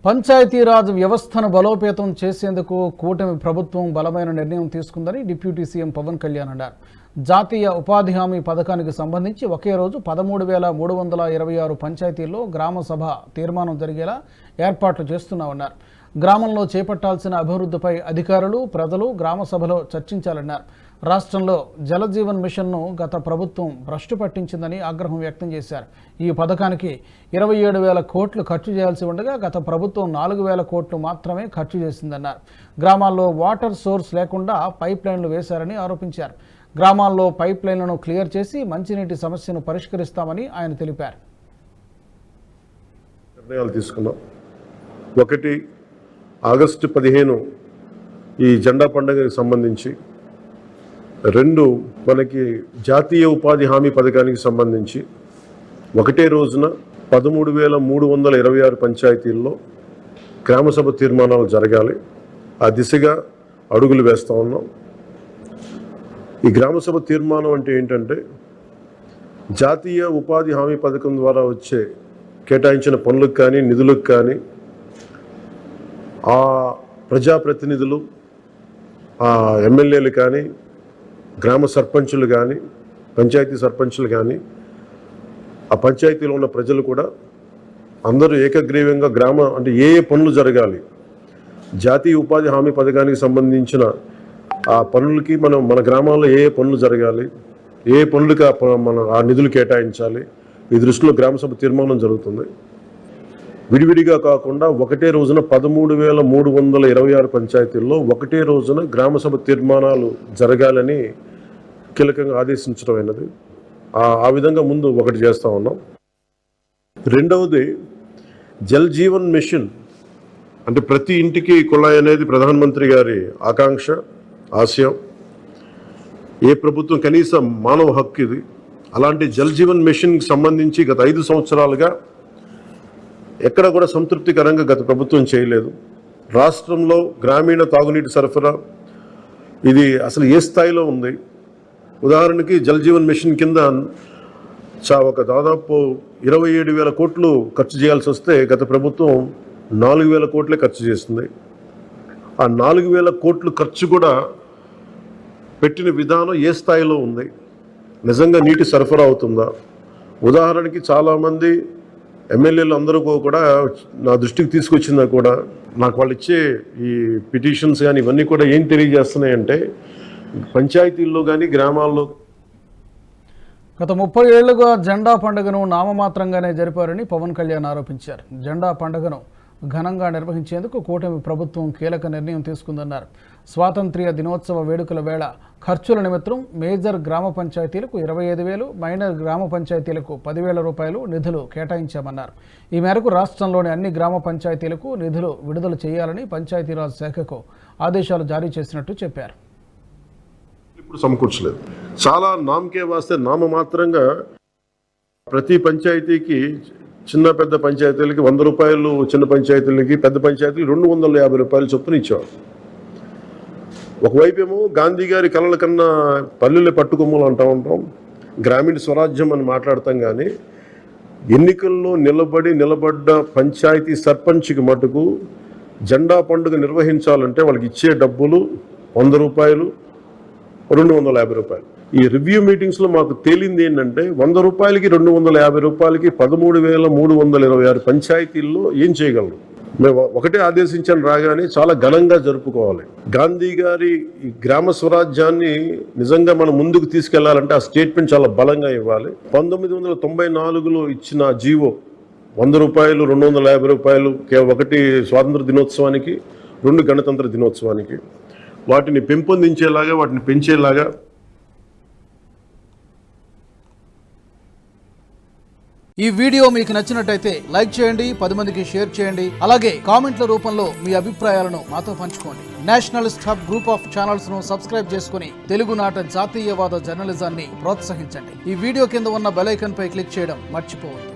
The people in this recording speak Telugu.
పంచాయతీరాజ్ వ్యవస్థను బలోపేతం చేసేందుకు కూటమి ప్రభుత్వం బలమైన నిర్ణయం తీసుకుందని డిప్యూటీ సీఎం పవన్ కళ్యాణ్ అన్నారు. జాతీయ ఉపాధి హామీ పథకానికి సంబంధించి ఒకే రోజు 13,326 పంచాయతీల్లో గ్రామ సభ తీర్మానం జరిగేలా ఏర్పాట్లు చేస్తున్నామన్నారు. గ్రామంలో చేపట్టాల్సిన అభివృద్ధిపై అధికారులు, ప్రజలు గ్రామ సభలో చర్చించాలన్నారు. రాష్ట్రంలో జలజీవన్ మిషన్ను గత ప్రభుత్వం భ్రష్టు పట్టించిందని ఆగ్రహం వ్యక్తం చేశారు. ఈ పథకానికి 27,000 కోట్లు ఖర్చు చేయాల్సి ఉండగా గత ప్రభుత్వం 4,000 కోట్లు మాత్రమే ఖర్చు చేసిందన్నారు. గ్రామాల్లో వాటర్ సోర్స్ లేకుండా పైప్ లైన్లు వేశారని ఆరోపించారు. గ్రామాల్లో పైప్ లైన్లను క్లియర్ చేసి మంచినీటి సమస్యను పరిష్కరిస్తామని ఆయన తెలిపారు. నిర్ణయాలు తీసుకున్నాం. ఒకటి, ఆగస్టు 15 ఈ జెండా పండుగకి సంబంధించి, 2 మనకి జాతీయ ఉపాధి హామీ పథకానికి సంబంధించి ఒకటే రోజున 13,326 పంచాయతీల్లో గ్రామసభ తీర్మానాలు జరగాలి. ఆ దిశగా అడుగులు వేస్తూ ఉన్నాం. ఈ గ్రామసభ తీర్మానం అంటే ఏంటంటే, జాతీయ ఉపాధి హామీ పథకం ద్వారా వచ్చే కేటాయించిన పనులకు కానీ నిధులకు కానీ ఆ ప్రజాప్రతినిధులు, ఆ ఎమ్మెల్యేలు కానీ, గ్రామ సర్పంచులు కానీ, పంచాయతీ సర్పంచులు కానీ, ఆ పంచాయతీలో ఉన్న ప్రజలు కూడా అందరూ ఏకగ్రీవంగా అంటే ఏ పనులు జరగాలి, జాతీయ ఉపాధి హామీ పథకానికి సంబంధించిన ఆ పనులకి మన గ్రామాల్లో ఏ పనులు జరగాలి, ఏ పనులకి ఆ నిధులు కేటాయించాలి, ఈ దృష్టిలో గ్రామసభ తీర్మానం జరుగుతుంది. విడివిడిగా కాకుండా ఒకటే రోజున 13,326 పంచాయతీల్లో ఒకటే రోజున గ్రామసభ తీర్మానాలు జరగాలని కీలకంగా ఆదేశించడం అయినది. ఆ విధంగా ముందు ఒకటి చేస్తూ ఉన్నాం. రెండవది, జల్ జీవన్ మిషన్ అంటే ప్రతి ఇంటికి కుళాయి అనేది ప్రధానమంత్రి గారి ఆకాంక్ష, ఆశయం. ఏ ప్రభుత్వం కనీసం మానవ హక్కు ఇది. అలాంటి జల్ జీవన్ మిషన్కి సంబంధించి గత 5 సంవత్సరాలుగా ఎక్కడ కూడా సంతృప్తికరంగా గత ప్రభుత్వం చేయలేదు. రాష్ట్రంలో గ్రామీణ తాగునీటి సరఫరా ఇది అసలు ఏ స్థాయిలో ఉంది? ఉదాహరణకి జల్ జీవన్ మిషన్ కింద ఒక దాదాపు 27,000 కోట్లు ఖర్చు చేయాల్సి వస్తే గత ప్రభుత్వం 4,000 కోట్లే ఖర్చు చేస్తుంది. ఆ 4,000 కోట్లు ఖర్చు కూడా పెట్టిన విధానం ఏ స్థాయిలో ఉంది? నిజంగా నీటి సరఫరా అవుతుందా? ఉదాహరణకి చాలామంది ఎమ్మెల్యేలు అందరూ కూడా నా దృష్టికి తీసుకొచ్చిందా కూడా నాకు వాళ్ళు ఇచ్చే ఈ పిటిషన్స్ కానీ ఇవన్నీ కూడా ఏం తెలియజేస్తున్నాయంటే, పంచాయతీల్లో కానీ గ్రామాల్లో గత 30 ఏళ్లుగా జెండా పండుగను నామమాత్రంగానే జరిపారని పవన్ కళ్యాణ్ ఆరోపించారు. జెండా పండుగను ఘనంగా నిర్వహించేందుకు కూటమి ప్రభుత్వం కీలక నిర్ణయం తీసుకుందన్నారు. స్వాతంత్ర్య దినోత్సవ వేడుకల వేళ ఖర్చుల నిమిత్తం మేజర్ గ్రామ పంచాయతీలకు 25,000, మైనర్ గ్రామ పంచాయతీలకు 10,000 రూపాయలు నిధులు కేటాయించామన్నారు. ఈ మేరకు రాష్ట్రంలోని అన్ని గ్రామ పంచాయతీలకు నిధులు విడుదల చేయాలని పంచాయతీరాజ్ శాఖకు ఆదేశాలు జారీ చేసినట్టు చెప్పారు. ఇప్పుడు సమకూర్చలేదు. చాలా నామకే వాస్తే నామమాత్రంగా ప్రతి పంచాయతీకి, చిన్న పెద్ద పంచాయతీలకి 100 రూపాయలు, చిన్న పంచాయతీలకి, పెద్ద పంచాయతీలకి 250 రూపాయలు చొప్పున ఇచ్చారు. ఒకవైపు ఏమో గాంధీ గారి కలల కన్నా పల్లెలు పట్టుకొమ్మలు అంటూ ఉంటాం, గ్రామీణ స్వరాజ్యం అని మాట్లాడతాం. కానీ ఎన్నికల్లో నిలబడ్డ పంచాయతీ సర్పంచ్కి మటుకు జెండా పండుగ నిర్వహించాలంటే వాళ్ళకి ఇచ్చే డబ్బులు 100 రూపాయలు, 250 రూపాయలు. ఈ రివ్యూ మీటింగ్స్లో మాకు తేలింది ఏంటంటే, 100 రూపాయలకి 250 రూపాయలకి 13,326 పంచాయతీల్లో ఏం చేయగలరు? మేము ఒకటే ఆదేశించాను, రాగానే చాలా ఘనంగా జరుపుకోవాలి. గాంధీ గారి ఈ గ్రామ స్వరాజ్యాన్ని నిజంగా మనం ముందుకు తీసుకెళ్లాలంటే ఆ స్టేట్మెంట్ చాలా బలంగా ఇవ్వాలి. 1994లో ఇచ్చిన జీవో 100 రూపాయలు, 250 రూపాయలు, ఒకటి స్వాతంత్ర దినోత్సవానికి, 2 గణతంత్ర దినోత్సవానికి, వాటిని పెంపొందించేలాగా, వాటిని పెంచేలాగా. ఈ వీడియో మీకు నచ్చినట్టయితే లైక్ చేయండి, 10 మందికి షేర్ చేయండి. అలాగే కామెంట్ల రూపంలో మీ అభిప్రాయాలను మాతో పంచుకోండి. Nationalist hub group of channels ను సబ్స్క్రైబ్ చేసుకుని తెలుగునాట జాతీయవాద జర్నలిజాన్ని ప్రోత్సహించండి. ఈ వీడియో కింద ఉన్న బెల్ ఐకాన్ పై క్లిక్ చేయడం మర్చిపోవద్దు.